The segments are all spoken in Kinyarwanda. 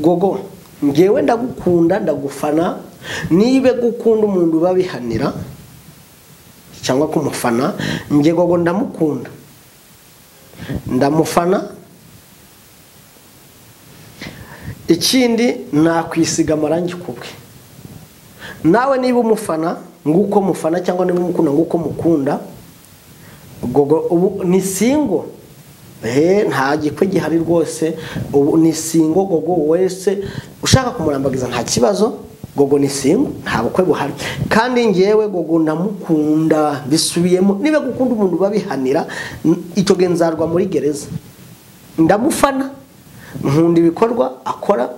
gogo ngewe ndagukunda ndagufana nibe gukunda umuntu babihanira cyangwa kumufana nge gogo ndamukunda ndamufana ikindi nakwisiga amarangi kubwe nawe niba umufana nguko mufana cyangwa niba umukunda nguko mukunda gogo ubu ni singo nta gikwe gihari rwose ubu ni singo gogo wese ushaka kumurambagiza nta kibazo gogo ni singo nta bukwe buhari kandi ngewe gogo ndamukunda bisubiyemo niba gukunda umuntu babihanira icyo genzarwa muri gereza ndamufana nkunda ibikorwa akora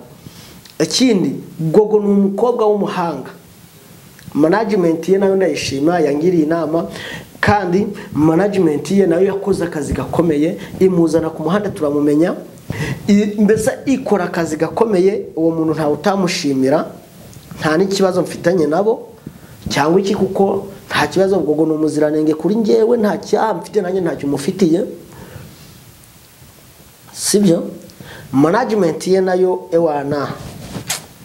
ikindi gogo ni umukobwa w'umuhanga management ye nayo ndayishima yangiriye inama kandi management ye nayo yakoze akazi gakomeye imuzana ku muhanda turamumenya mbese ikora akazi gakomeye uwo muntu nta utamushimira nta n'ikibazo mfitanye nabo cyangwa iki kuko nta kibazo gogo no muziranenge kuri ngewe nta cyaha mfite nanjye ntacyo mufitiye sibyo management ye nayo ewana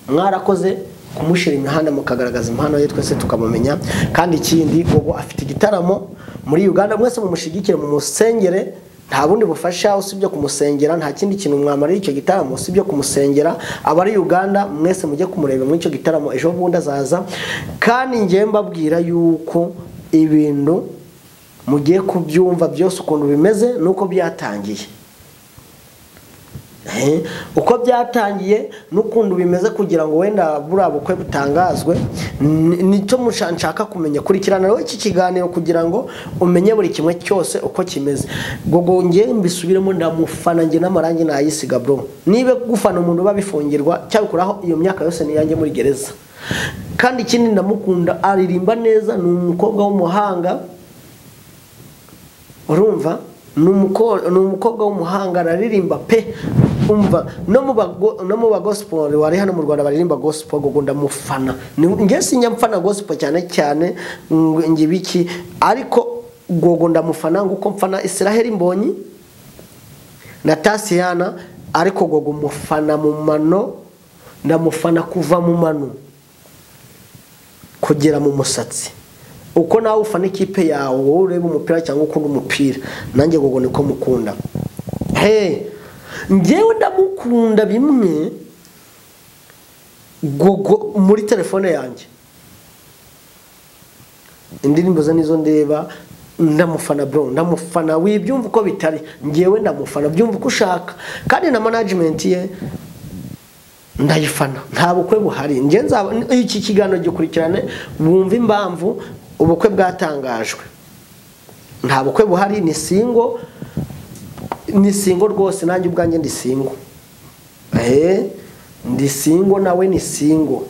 mwarakoze kumushira imihanda mukagaragaza impano ye twese tukamumenya kandi ikindi gogo afite igitaramo muri Uganda mwese mumushigikire mu musengere nta bundi bufasha usibyo kumusengera nta kindi kintu mwamarira icyo gitaramo usibyo kumusengera abari Uganda mwese mujye kumureba muri icyo gitaramo ejo bundi azaza kandi ngiye mbabwira yuko ibintu mugiye kubyumva byose ukuntu bimeze nuko byatangiye uko byatangiye n'ukuntu bimeze kugira ngo wenda buriya bukwe butangazwe nicyo mushanshaka kumenya kurikirana rero iki kiganiro kugira ngo umenye buri kimwe cyose uko kimeze gogo nge mbisubiremo ndamufana nge n'amarangi nayisiga bro nibe gufana umuntu babifungirwa cyakuraho iyo myaka yose niyange muri gereza kandi ikindi ndamukunda aririmba neza ni umukobwa w'umuhanga urumva ni umukobwa w'umuhanga araririmba pe umva no mu ba gospel wari hano mu Rwanda baririmba gospel gogo ndamufana nge sinyamfana gospel cyane ngibiki ariko gogo ndamufana nguko mfana Israel Mbonyi na Tasiana ariko gogo mufana mu mano ndamufana kuva mu mano kugera mu musatsi uko nawe ufana ikipe yawe wowe ureba umupira cyangwa ukunda umupira nanjye gogo niko mukunda ngewe ndamukunda bimwe gogo muri telefone yanjye indirimbo za nizo ndeba ndamufana bro ndamufana wibyumva uko bitari ngewe ndamufana byumva uko ushaka kandi na management ye ndayifana nta bukwe buhari nge nzaba iki kiganiro gikurikirane bumva impamvu ubukwe bwatangajwe nta bukwe buhari ni singo rwose nanjye ubwanjye ndi singo ndi singo nawe ni singo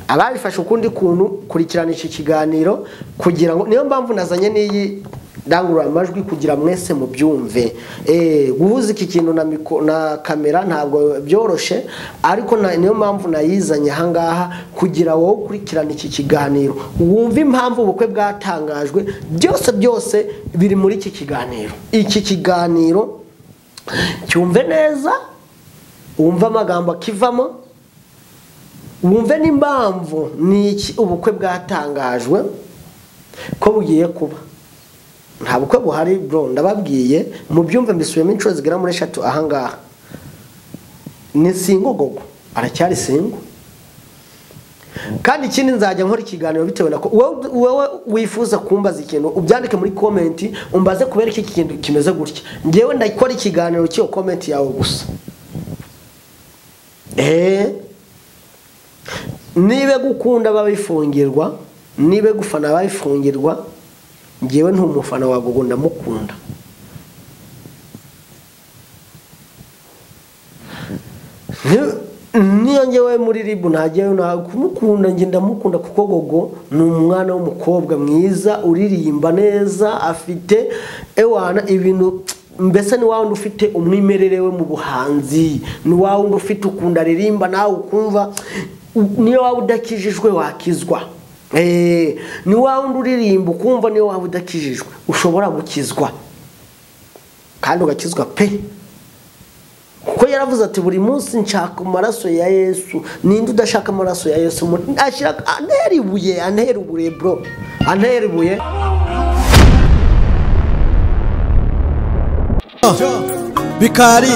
ababifashe ukundi kuntu kurikirana iki kiganiro kugira ngo niyo mpamvu nazanye n'iyi ndangurura amajwi kugira mwese mu byumve guhuza iki kintu na kamera ntabwo byoroshe ariko niyo mpamvu nayizanye hangaha kugira wowe ukurikirana iki kiganiro wumve impamvu ubukwe bwatangajwe byose biri muri iki kiganiro cyumve neza wumve amagambo akivamo wumve n'impamvu n'iki ubukwe bwatangajwe ko bugiye kuba nta bukwe buhari bro ndababwiye mu byumve mbisubiyemo inshuro zigera muri 3 ahangaha ni singo gogo aracyari singo kandi ikindi nzajya nkora ikiganiro bitewe nako wowe wifuza kumbaza ikintu ubyandike muri comment umbaze kubera iki kintu kimeze gutya ngewe ndakora ikiganiro cyo comment yawe gusa nibe gukunda babifungirwa nibe gufana babifungirwa ngewe ntumufana wa gogo ndamukunda niyo ngewe muri ribu ntagiyeyo kumukunda nge ndamukunda kuko gogo ni umwana w'umukobwa mwiza uririmba neza afite ewana ibintu mbese ni wawe ufite umwimerere we mu buhanzi ni wawe ufite ukunda aririmba nawe ukumva niyo wawe udakijijwe wakizwa ni wawe uririmba ukumva niyo wawe udakijijwe ushobora gukizwa kandi ugakizwa pe kuko yaravuze ati buri munsi nshaka amaraso ya Yesu. Ninde udashaka amaraso ya Yesu? Ashaka antera ibuye bro, antera ibuye. Bikari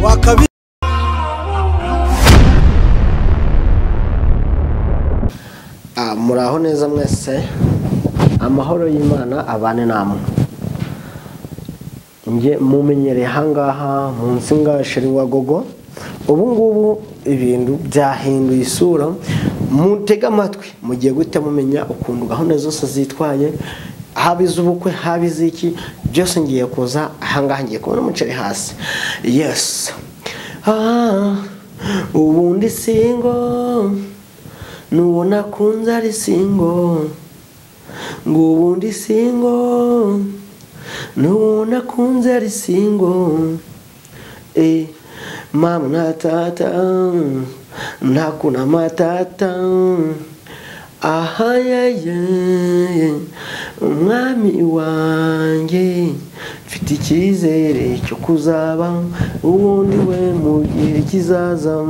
wakabi muraho neza mwese, amahoro y'Imana abane namwe. Nge mumenyereye hangaha munsi ngashiri wa Gogo. Ubu ngubu ibintu byahinduye isura, mutega amatwi mugiye guhita mumenya ukuntu gahunda zose zitwaye, habize ubukwe habize iki byose ngiye kuza hangaha, ngiye kubona umuceri hasi. Yes, ubundi singo nubona kunza ari singo, ngo ubundi singo nubona kunza ari singo. Mama na tata nakuna matata, ahayaye umwami wanjye, mfite icyizere cyo kuzaba ubundi we mu gihe kizaza.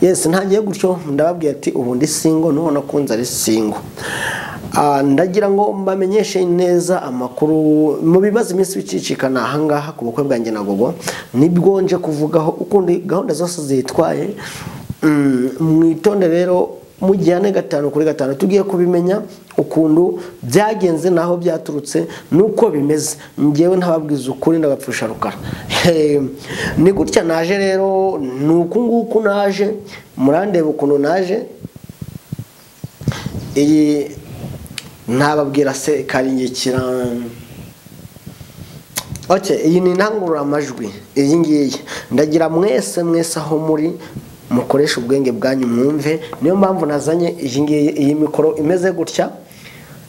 Yes, ntangiye gutyo ndababwiye ati ubundi singo nubona kunza ari singo. Ndagira ngo mbamenyeshe neza amakuru mu bibazo iminsi bicicikana ahangaha ku bukwe bwanjye na Gogo. Nibwo nje kuvugaho ukundi gahunda zose zitwaye. Mwitonde rero mujyane 5 kuri 5 tugiye kubimenya ukundu byagenze naho byaturutse nuko bimeze. Ngewe ntababwiza ukuri ndagapfusha rukara. Ni gutya naje rero, nuko nguko naje, murandeba ukuntu naje. Iyi ntababwira se karingikira. Iyi ni ntangurura amajwi. Iyi ngiyi ndagira mwese aho muri mukoresha ubwenge bwanyu mwumve. Niyo mpamvu nazanye iyi ngiyi, iyi mikoro imeze gutya,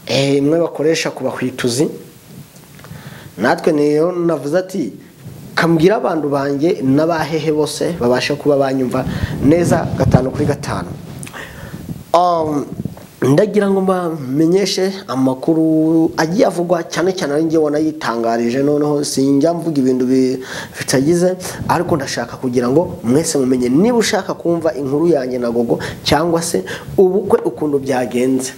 imwe bakoresha ku bahwituzi. Natwe niyo navuze ati kambwira abantu banjye n'abahehe bose babasha kuba banyumva neza 5 kuri 5. Ndagira ngo mbamenyeshe amakuru agiye avugwa cyane cyane ari ngiye wona yitangarije, noneho sinjya mvuga ibintu bitagize, ariko ndashaka kugira ngo mwese mumenye. Niba ushaka kumva inkuru yanjye na Gogo cyangwa se ubukwe ukuntu byagenze,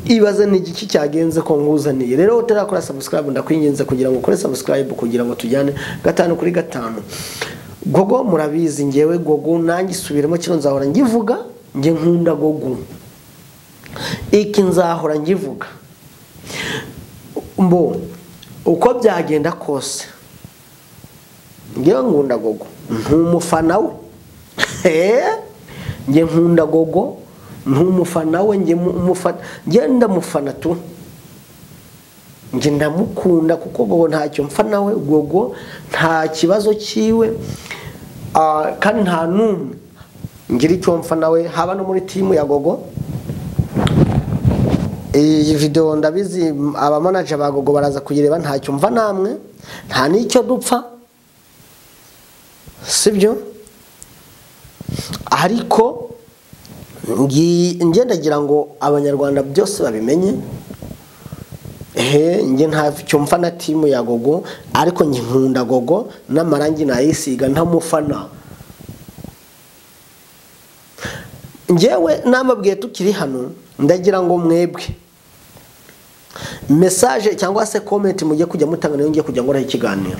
ibaze ni igiki cyagenze ko nguzaniye. Rero utarakora subscribe ndakwinginze kugira ngo ukore subscribe kugira ngo tujyane 5 kuri 5. Gogo murabizi ngewe Gogo nanjye subiremo kino nzahora ngivuga, nge nkunda Gogo. Iki nzahora ngivuga. Mbo uko byagenda kose ngewe nkunda Gogo, ntumufana we. Nge nkunda Gogo, ntumufana we. Nge umufana, nge ndamufana tu. Nge ndamukunda kuko Gogo ntacyo mfana we. Gogo nta kibazo kiwe, kandi nta numwe ngira icyo mfana we, haba no muri team ya Gogo. Iyi video ndabizi aba manager ba Gogo baraza kuyireba, ntacyo mva namwe, nta nicyo dupfa, sibyo? Ariko ndagira ngo abanyarwanda byose babimenye. Nge ntacyo mfana team ya Gogo, ariko nge nkunda Gogo n'amarangi nayisiga ntamufana. Ngewe namabwiye tukiri hano, ndagira ngo mwebwe message cyangwa se comment mujye kujya mutanga, nayo ngiye kujya ngora ikiganiro.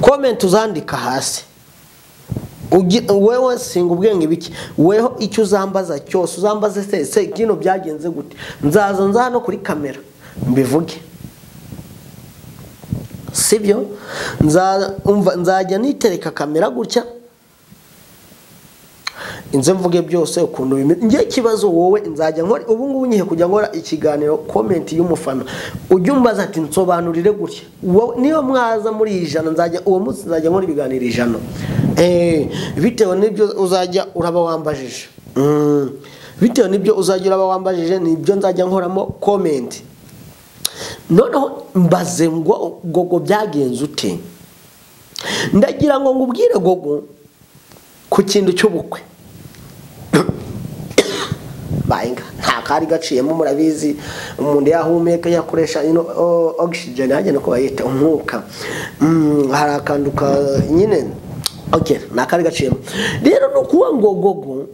Comment uzandika hasi. Wewe singa ubwenge biki, weho icyo uzambaza cyose uzambaze se kino byagenze gute, nzaza no kuri kamera mbivuge, sibyo? Nzajya nitereka kamera gutya inze mvuge byose ukuntu bimeze. Ngiye kibazo wowe nzajya nkora ubu ngubu nyihe kujya ngora ikiganiro, comment y'umufana ujye umbaza ati nsobanurire gutya. Niyo mwaza muri ijana nzajya uwo munsi nzajya nkora ibiganiro 100. Bitewe n'ibyo uzajya uraba wambajije. Bitewe n'ibyo uzajya uraba wambajije nibyo nzajya nkoramo comment. Noneho mbaze ngo Gogo byagenze ute. Ndagira ngo ngubwire Gogo ku kintu cy'ubukwe. bayinga nta kari gaciyemo murabizi umuntu yahumeka yakoresha oxygen haje no bayita umwuka harakanduka nyine okay nta kari gaciyemo rero no kuwa ngo gogo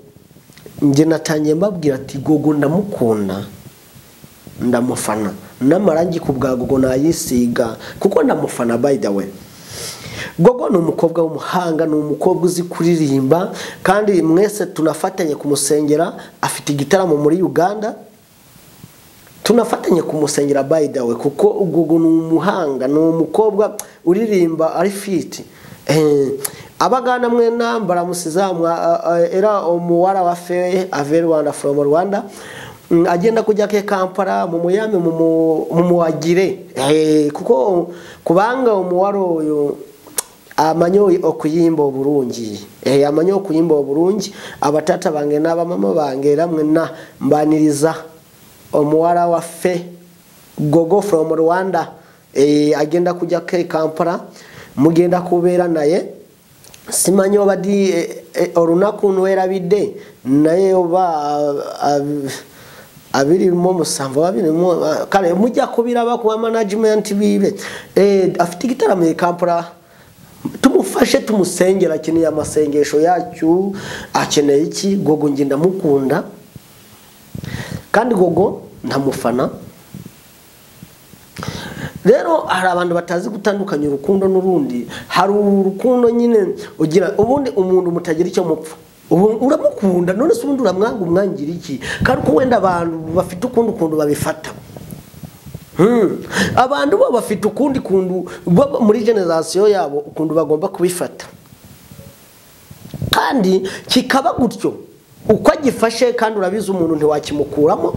nje natangiye mbabwira ati gogo ndamukunda ndamufana n'amarangi ku bwa gogo nayisiga kuko ndamufana by the way gogo ni umukobwa w'umuhanga ni umukobwa uzi kuririmba kandi mwese tunafatanye kumusengera afite igitaramo muri Uganda tunafatanye kumusengera by the way kuko gogo ni umuhanga ni umukobwa uririmba ari fit abagana mwe nambara musizamwa era umuwara wa fe ave Rwanda from Rwanda agenda kujya ke Kampala mu muyame mu muwagire kuko kubanga umuwaro uyu amanyo okuyimba oburungi amanyo okuyimba oburungi abatata bange n'abamama bange ramwe na mbaniriza omuwara wa fe gogo from Rwanda agenda kujya ke Kampala mugenda kubera naye simanyo badi orunaku nwera bidde naye oba abiri mu musambo babiri mu kale mujya kubiraba ku management bibe afite igitaramo e Kampala tumufashe tumusengera kintu y'amasengesho yacu akeneye iki gogo nge ndamukunda kandi gogo ntamufana rero hari abantu batazi gutandukanya urukundo n'urundi hari urukundo nyine ugira ubundi umuntu mutagira icyo mupfa uramukunda none se ubundi uramwanga umwangira iki kandi ko wenda abantu bafite ukundi babifata abantu bo bafite ukundi kundu muri generation yabo ukundu bagomba kubifata kandi kikaba gutyo uko agifashe kandi urabiza umuntu ntiwakimukuramo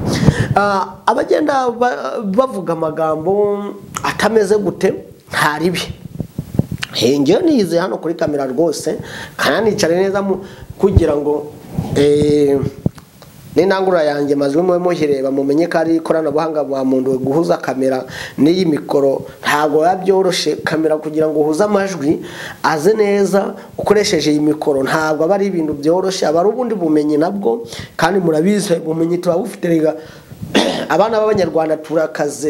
abagenda bavuga amagambo atameze gute ntaribi ngiye nize hano kuri kamera rwose kandi nicare neza kugira ngo n'intangura yanjye mazwe mwe muhireba mumenye ko ari ikoranabuhanga bwa muntu guhuza kamera n'iyi mikoro ntago yabyoroshe kamera kugira ngo uhuze amajwi aze neza ukoresheje iyi mikoro ntago aba ari ibintu byoroshe aba ari ubundi bumenyi nabwo kandi murabize bumenyi turabufite rega abana b'abanyarwanda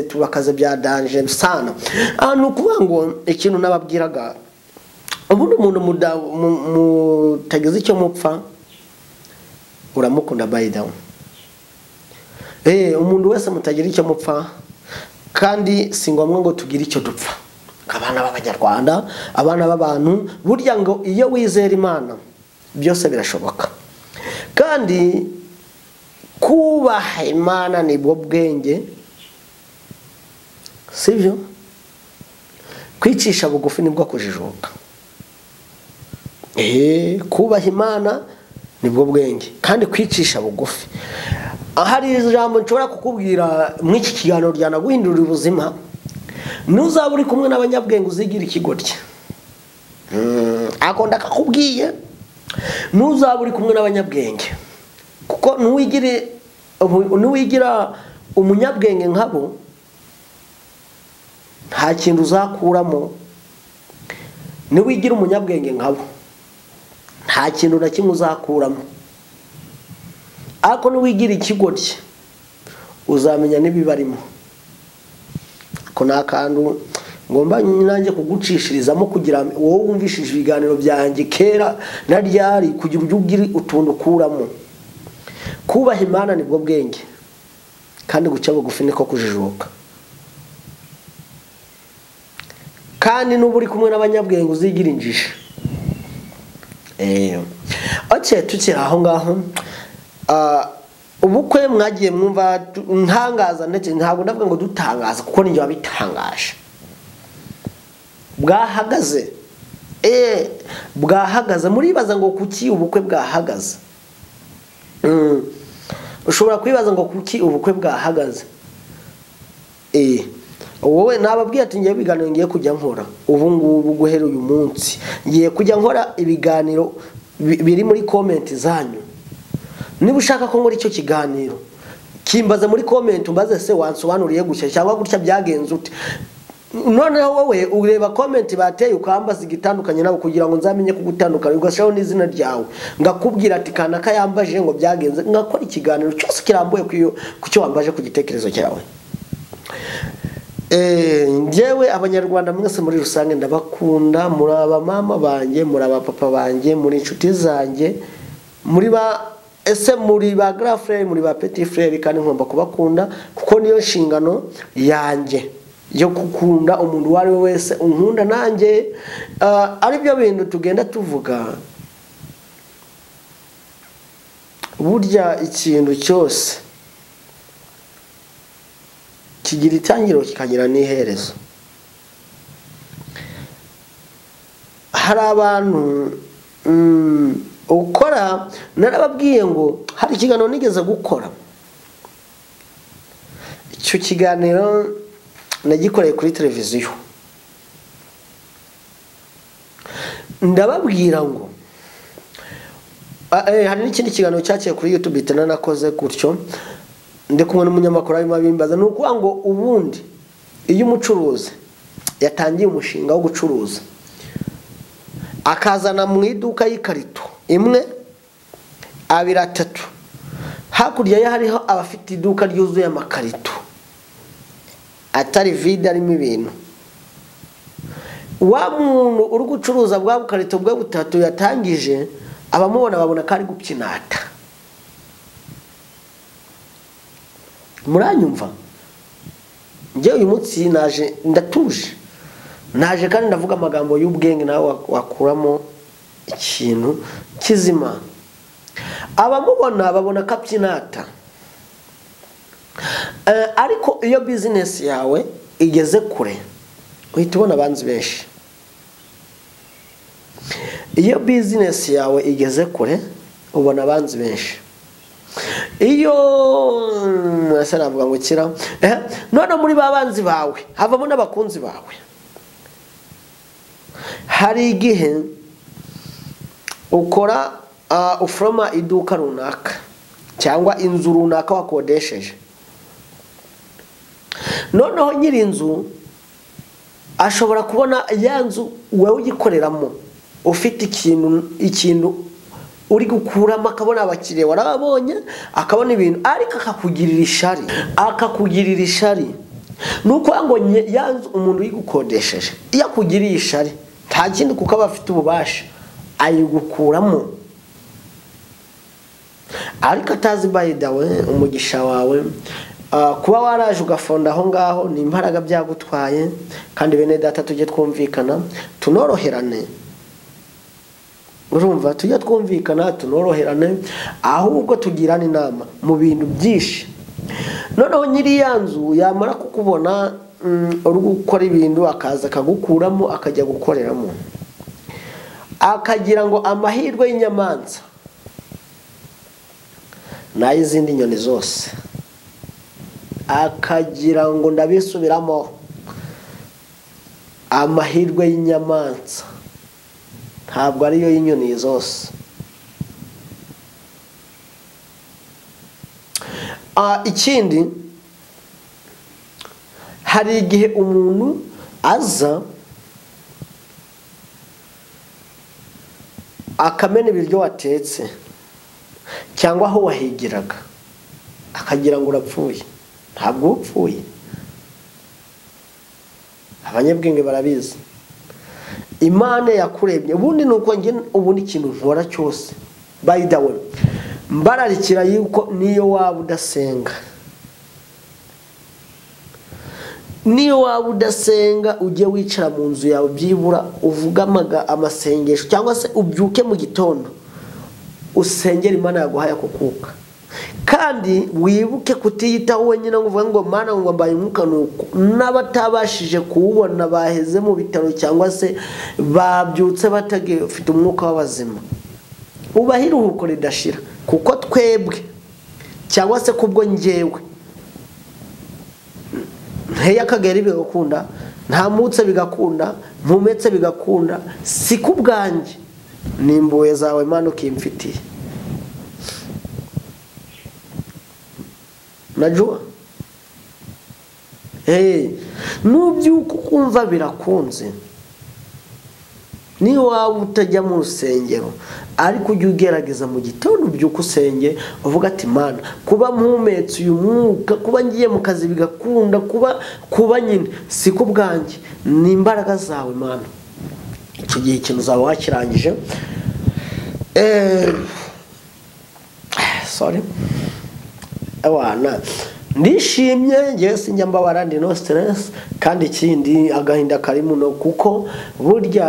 tubakaze bya danger sana nukuvuga ngo ikintu nababwiraga ubundi umuntu mutagize icyo mupfa uramukunda by down umuntu wese mutagira icyo mupfa kandi singomwe ngo tugire icyo dupfa abana b'abanyarwanda abana b'abantu burya ngo iyo wizera Imana byose birashoboka kandi kubaha Imana nibwo bwenge sivyo kwicisha bugufi nibwo kujijuka kubaha Imana nibwo bwenge kandi kwicisha bugufi hari ijambo nshobora kukubwira mw'iki kiganiro ryanaguhindurira ubuzima nuzaba uri kumwe n'abanyabwenge uzigira ikigorye akonda kakubwiye nuzaba uri kumwe n'abanyabwenge kuko nuwigira umunyabwenge nkabo nta kintu uzakuramo niwigira umunyabwenge nkabo nta kintu na kimwe uzakuramo ariko niwigira ikigorye uzamenya nibibarimo ko nakandu ngomba nanjye kugucishirizamo kugira wowe wumvishije ibiganiro byanjye kera na ryari kugira ujye utuntu kuramo kubaha Imana nibwo bwenge kandi guca bugufi niko kujijuka kandi n'uburi kumwe n'abanyabwenge uzigira injiji tukiri aho ngaho ubukwe mwagiye mwumva ntangaza ndetse ntabwo ndavuga ngo dutangaza kuko ninjye wabitangaje bwahagaze bwahagaze muribaza ngo kuki ubukwe bwahagaze ushobora kwibaza ngo kuki ubukwe bwahagaze wowe nababwiye ati ngiye biganiro ngiye kujya nkora ubu ngubu guhera uyu munsi ngiye kujya nkora ibiganiro biri muri comment zanyu niba ushaka ko nkora icyo kiganiro kimbaza muri comment umbaze se wansobanuriye gushya cyangwa gutya byagenze ute noneho wowe ureba comment bateye ukambaza igitandukanye nabo kugira ngo nzamenye kugutandukana ugashaho n'izina ryawe ngakubwira ati kanaka yambaje ngo byagenze ngakora ikiganiro cyose kirambuye ku cyo wambaje ku gitekerezo cyawe. Njyewe abanyarwanda mwese muri rusange ndabakunda, muri aba mama banjye, muri aba papa banjye, muri inshuti zanjye, muri ba grand frère, muri ba petit frère, kandi ngomba kubakunda kuko niyo nshingano yanjye yo gukunda umuntu wari wese unkunda nanjye. Ari byo bintu tugenda tuvuga, burya ikintu cyose kigira itangiro kikagira n'iherezo. Hari abantu ukora, narababwiye ngo hari ikiganiro nigeze gukora, icyo kiganiro nagikoreye kuri televiziyo, ndababwira ngo hari n'ikindi kiganiro cyaciye kuri YouTube itana nakoze gutyo ndi kumwe n'umunyamakuru arimo abimbaza, ni ukuvuga ngo ubundi iyo umucuruzi yatangiye umushinga wo gucuruza akazana mu iduka y'ikarito imwe, abiri, atatu, hakurya ye hariho abafite iduka ryuzuye amakarito atari vide arimo ibintu, wa muntu uri gucuruza bwa bukarito bwa butatu yatangije abamubona babona ko ari gupyinata. Muranyumva? Njye uyu munsi naje ndatuje, naje kandi ndavuga amagambo y'ubwenge nawe wakuramo ikintu kizima. Abamubona babona ko apyinata, ariko iyo business yawe igeze kure uhita ubona abanzi benshi. Iyo business yawe igeze kure ubona abanzi benshi. Iyo asa navuga ngo kira none muri babanzi bawe havamo n'abakunzi bawe. Hari igihe ukora ufroma iduka runaka cyangwa inzu runaka wakodesheje, noneho nyiri inzu ashobora kubona ya nzu wewe ugikoreramo ufite ikintu uri gukuramo, akabona abakiriya warabonye, akabona ibintu, ariko akakugirira ishari. Nuko ngo yanzu umuntu uyigukodesheje iyo akugiriye ishari nta kindi kuko aba afite ububasha ayigukuramo, ariko atazi by the way umugisha wawe. Kuba waraje ugafonda aho ngaho ni imbaraga byagutwaye, kandi bene data tujye twumvikana tunoroherane. Urumva, tujya twumvikana tunoroherane, ahubwo tugirana inama mu bintu byinshi. Noneho nyiri yanzu yamara kukubona uri gukora ibintu akaza akagukuramo akajya gukoreramo, akagira ngo amahirwe y'inyamanza n'ay'izindi nyoni zose, akagira ngo ndabisubiramo, amahirwe y'inyamanza ntabwo ariyo y'inyoni zose. Ikindi, hari igihe umuntu aza akamena ibiryo watetse cyangwa aho wahigiraga, akagira ngo urapfuye. Ntabwo upfuye, abanyabwenge barabizi. Imana yakurebye, ubundi nuko nge ubundi ikintu nkora cyose by the way mbararikira yuko niyo waba udasenga, ujye wicara mu nzu yawe byibura uvuga amasengesho, cyangwa se ubyuke mu gitondo usengera Imana yaguhaye kukuka. Kandi wibuke kutiyitaho wenyine ngo uvuge ngo Mana ngo mbaye umwuka, nuko n'abatabashije kuwubona baheze mu bitaro cyangwa se babyutse batagifite umwuka w'abazima, ubahe iruhuko ridashira. Kuko twebwe cyangwa se kubwo njyewe nteye akagera bigakunda, ntamutse bigakunda, mpumetse bigakunda, si kubwanjye, nimbuwe zawe Mana ukimfitiye. Najua nubyuka ukumva birakunze niyo waba utajya mu rusengero ariko ujye ugerageza mu gitondo ubyuka usenge uvuga ati Mana kuba mpumetse uyu mwuka kuba ngiye mu kazi bigakunda kuba nyine si ku bwanjye ni imbaraga zawe Mana icyo gihe ikintu uzaba wakirangije awana ndishimye ngewe sinjya mbabara ndi no stress kandi ikindi agahinda karimo no kuko burya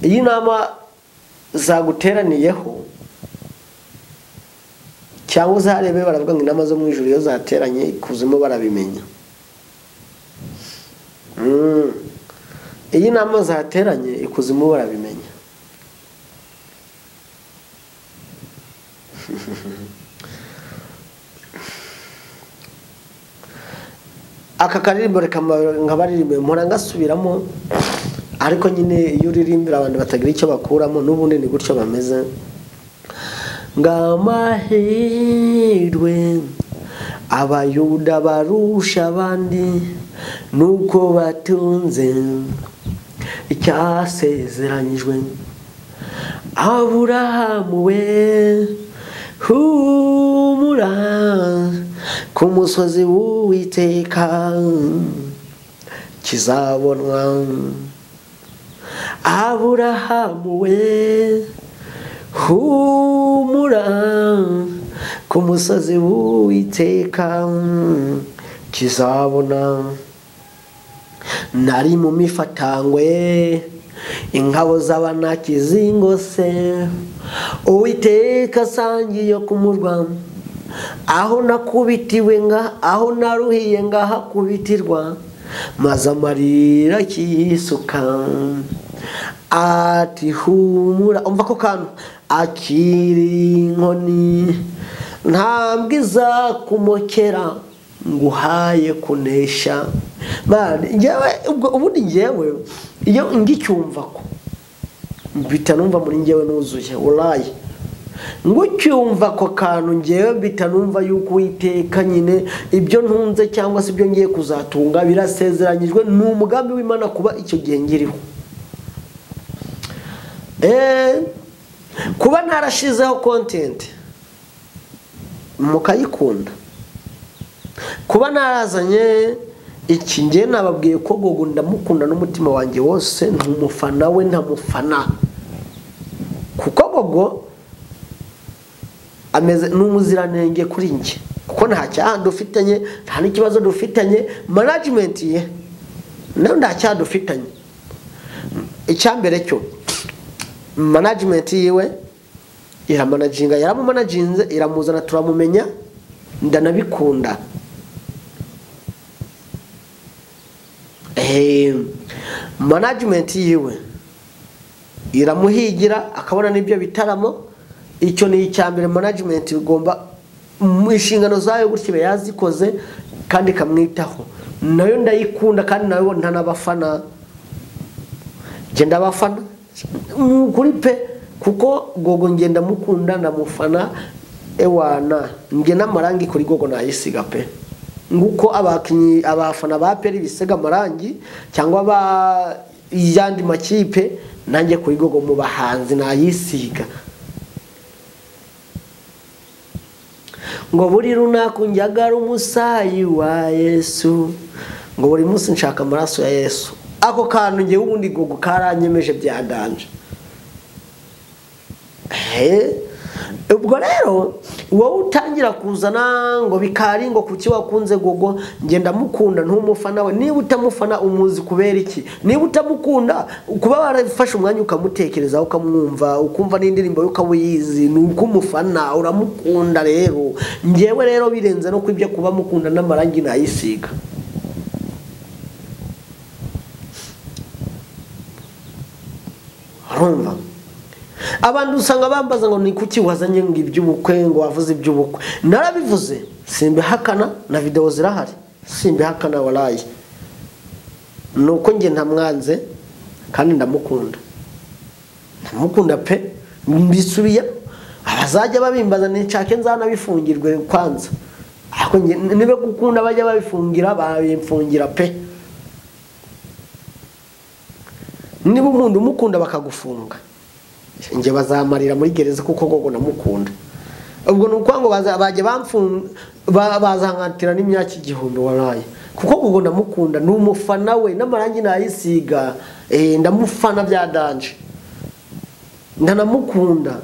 iyi nama zaguteraniyeho cyangwa uzarebe baravuga ngo inama zo mu ijuru iyo zateranye ikuzimu barabimenya iyi nama zateranye ikuzimu barabimenya aka karirimbo reka nkabaririmbe mpora ngasubiramo ariko nyine iyo uririmbira abantu batagira icyo bakuramo n'ubundi ni gutyo bameze ngamahirwe abayuda barusha abandi nuko batunze icyasezeranyijwe Aburahamu we humura ku musozi w'Uwiteka kizabonwa Aburahamu we humura ku musozi w'Uwiteka kizabona nari mu mifatangwe ingabo z'abanaki zingose Uwiteka sangiye kumurwa aho nakubitiwe aho naruhiye ngahakubitirwa maze amarira kiyisuka ati humura umva ko kantu akiri inkoni ntambwe izakumokera nguhaye kunesha ubundi njyewe iyo ngicyumva ko mbita numva muri njyewe nuzuye uraye ngo cyumva ko kantu njyewe mbita numva yuko Uwiteka nyine ibyo ntunze cyangwa se ibyo ngiye kuzatunga birasezeranyijwe ni umugambi w'Imana kuba icyo gihe ngiriho kuba narashizeho content mukayikunda kuba narazanye iki ngiye nababwiye ko Gogo ndamukunda n'umutima wanjye wose ntumufana we ntamufana kuko Gogo ameze n'umuziranenge kuri njye kuko nta cyaha dufitanye nta n'ikibazo dufitanye management ye nayo nta cyaha dufitanye icyambere cyo management yiwe iramanaginga yaramumanaginze iramuzana turamumenya ndanabikunda management yiwe iramuhigira akabona n'ibyo bitaramo icyo ni icyambere management bigomba mu inshingano zayo gutyo yazikoze kandi kamwitaho nayo ndayikunda kandi nayo ntanabafana genda abafana kuri pe kuko Gogo ngenda mukunda ndamufana ewana nge n'amarangi kuri Gogo nayisiga pe nguko abakinyi abafana ba peri bisega amarangi cyangwa ba yandi makipe nanjye kuri Gogo mu bahanzi nayisiga ngo buri runaka njagara umusayi wa Yesu ngo buri munsi nshaka amaraso ya Yesu ako kantu nge ubundi Gogo karanyemeje byaganje ubwo rero wowe utangira kuzana ngo bikari ngo kuki wakunze Gogo ngenda mukunda ntumufana we niba utamufana umuzi kubera iki niba utamukunda kuba warafashe umwanya ukamutekereza ukamwumva ukumva n'indirimbo y'ukabuyizi nuko umufana uramukunda rero ngewe rero birenze no kwibye kuba mukunda n'amarangi nayisiga urumva abantu usanga bambaza ngo ni kuki wazanye ngo iby'ubukwe ngo wavuze iby'ubukwe narabivuze simbihakana na video zirahari simbihakana walayi nuko nge ntamwanze kandi ndamukunda pe mbisubiye abazajya babimbaza ni nshake nzana bifungirwe kwanza ariko nibe gukunda bajya babifungira babimfungira pe. Niba umuntu umukunda bakagufunga nje bazamarira muri gereza kuko gogo namukunda. Ubwo nuko ngo baje bazangatira n'imyaka 1000 waraye kuko gogo ndamukunda n'umufana we n'amarangi nayisiga ndamufana bya danje ndanamukunda.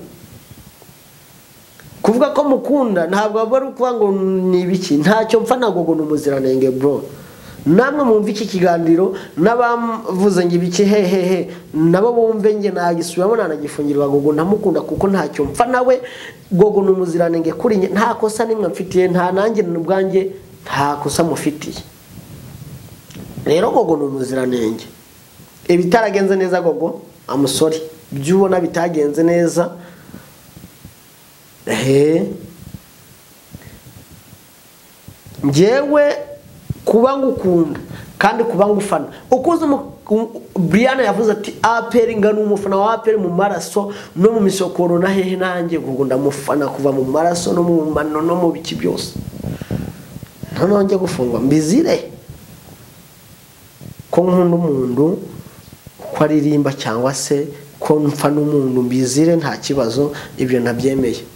Kuvuga ko mukunda ntabwo bari kuvuga ngo nibiki ntacyo mfana gogo n'umuziranenge bro. Namwe mumva iki kiganiro n'abavuze ngo ibiki hehehe nabo bumve nge nagisubiramo nanagifungirwa gogo ntamukunda kuko ntacyo mfa nawe gogo n'umuziranenge kuri nge nta kosa nimwe mfitiye nta nanjye n'ubwanjye nta kosa mufitiye. Rero gogo n'umuziranenge ibitaragenze neza gogo amusori byubona bitagenze neza njewe kuba ngukunda kandi kuba ngufana ukuze Brian yavuze ati APR ngana umufana wa APR mu maraso no mu misokoro na hehe nanjye ngo ndamufana kuva mu maraso no mu mano no mu biki byose ntononge gufungwa mbizire ko nkunda umuntu ko aririmba cyangwa se ko mfana umuntu mbizire nta kibazo ibyo nabyemeye.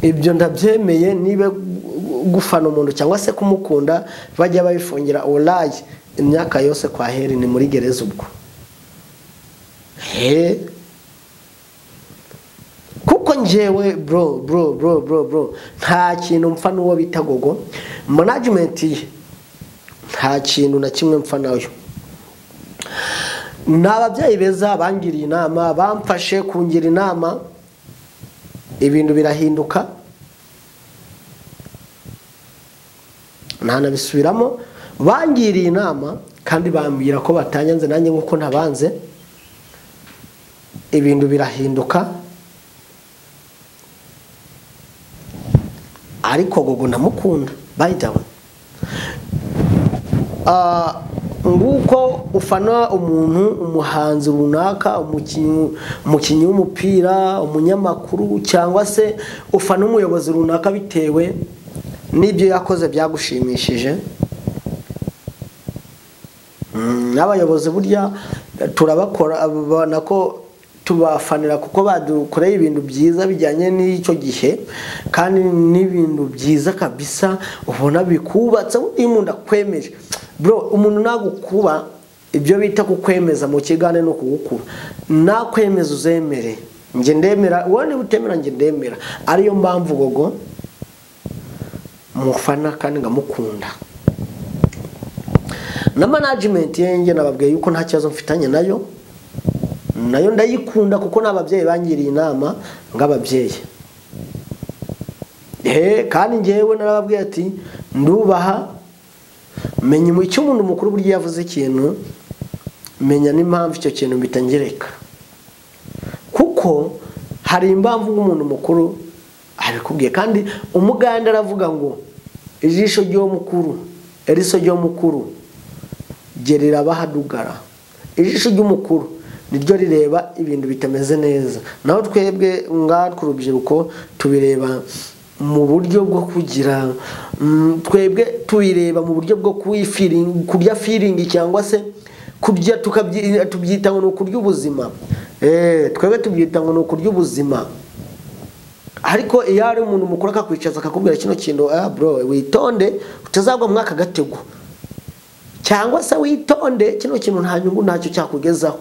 Ibyo ndabyemeye nibe gufana umuntu cyangwa se kumukunda bajya babifungira olaye imyaka yose kwa heri ni muri gereza ubwo. Kuko njewe bro nta kintu mfa n'uwo bita gogo management ye nta kintu na kimwe mfa nayo. N'ababyeyi beza bangiriye inama bamfashe kungira inama ibintu birahinduka ntanabisubiramo bangiriye inama kandi bambwira ko batanyanze nanjye nkuko ntabanze ibintu birahinduka ariko gogo namukunda bayitawe nguko ufana umuntu umuhanzi runaka umukinyi w'umupira umunyamakuru cyangwa se ufana umuyobozi runaka bitewe n'ibyo yakoze byagushimishije. N'abayobozi burya turabakora nako tubafanira kuko badukoreye ibintu byiza bijyanye n'icyo gihe kandi n'ibintu byiza kabisa ubona bikubatse imunda kwemeje bro. Umuntu nagukuba ibyo bita kukwemeza mu kigane no kugukura nakwemeza uzemere nge ndemera wowe ni utemera nge ndemera ariyo mpamvu gogo mufana kandi ngamukunda. Na management yenge nababwiye yuko nta kibazo mfitanye nayo ndayikunda kuko n'ababyeyi bangiriye inama ngababyeyi kandi ngewe narababwiye ati ndubaha menya mu icyo umuntu mukuru buryo yavuze ikintu menya n'impamvu icyo kintu bitangereka kuko hari impamvu nk'umuntu mukuru abikubwiye kandi umuganda aravuga ngo ijisho ryo mukuru eriso ryo mukuru gerera bahadugara ijisho ry'umukuru niryo rireba ibintu bitameze neza naho twebwe ngatwe urubyiruko tubireba mu buryo bwo kugira twebwe tuyireba mu buryo bwo kurya feeling cyangwa se kurya tubyita ngo kurya ubuzima twebwe tubyita ngo kurya ubuzima ariko iyo ari umuntu mukuru akakwicaza akakubwira kino kintu bro witonde utazagwa mwaka gatego cyangwa se witonde kino kintu nta nyungu ntacyo cyakugezaho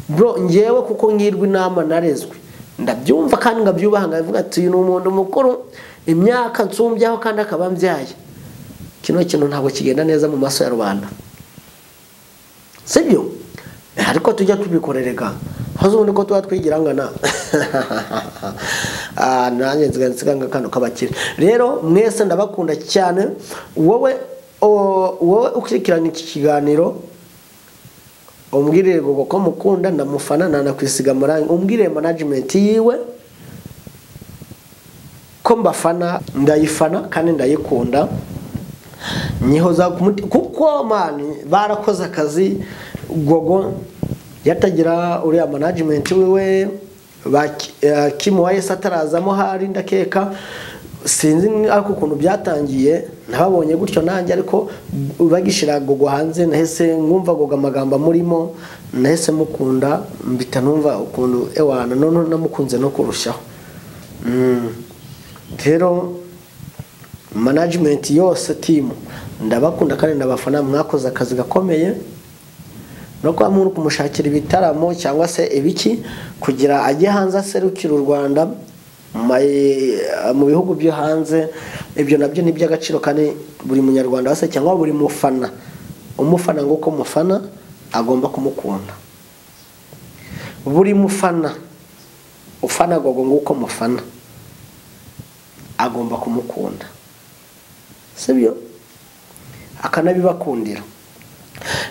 bro. Ngewe kuko ngirwa inama narezwe ndabyumva kandi ngabyubaha ngavuga ati uyu umuntu mukuru imyaka nsumbyaho kandi akaba mbyaye kino kintu ntabwo kigenda neza mu maso ya rubanda sibyo ariko tujya tubikorerega hazo ubundi ko tuba twigirangana nanjye nsiga kano kabakire. Rero mwese ndabakunda cyane wowe ukurikirana iki kiganiro umbwirire gogo ko mukunda ndamufana nanakwisiga amarangi umbwirire management yiwe ko mbafana ndayifana kandi ndayikunda nyihoza kuko mani barakoze akazi gogo yatagira uriya management wiwe Kim Wise atarazamo hari ndakeka sinzi ariko ukuntu byatangiye nababonye gutyo nanjye ariko bagishira Gogo hanze nahese ngumva Gogo amagambo murimo nahese mukunda mbita numva ukuntu ewana none namukunze no kurushaho rero management yose team ndabakunda kandi ndabafana mwakoze akazi gakomeye no kwa muntu kumushakira ibitaramo cyangwa se ibiki kugira ajye hanze aserukira u Rwanda mu bihugu byo hanze ibyo nabyo ni by'agaciro kandi buri munyarwanda wese cyangwa buri mufana umufana nguko mufana agomba kumukunda buri mufana ufana Gogo nguko mufana agomba kumukunda sibyo akanabibakundira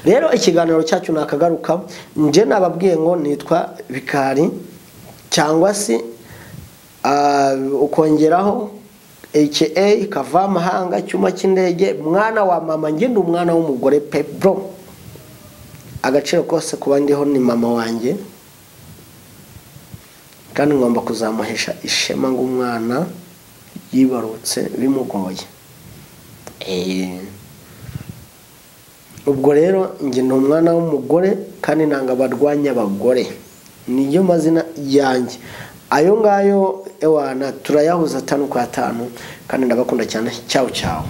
rero ikiganiro cyacu nakagaruka nje nababwiye ngo nitwa Bikari cyangwa si ukongeraho aka kava mahanga cyuma cy'indege mwana wa mama ngende umwana w'umugore pe bro agaciro kose kuba ndiho ni mama wanjye kandi ngomba kuzamuhesha ishema ng'umwana yibarutse bimugoye ubwo rero nge ni umwana w'umugore kandi nanga barwanya abagore niyo mazina yanjye ayo ngayo ewana turayahuza 5 kwa 5 kandi ndabakunda cyane ciao ciao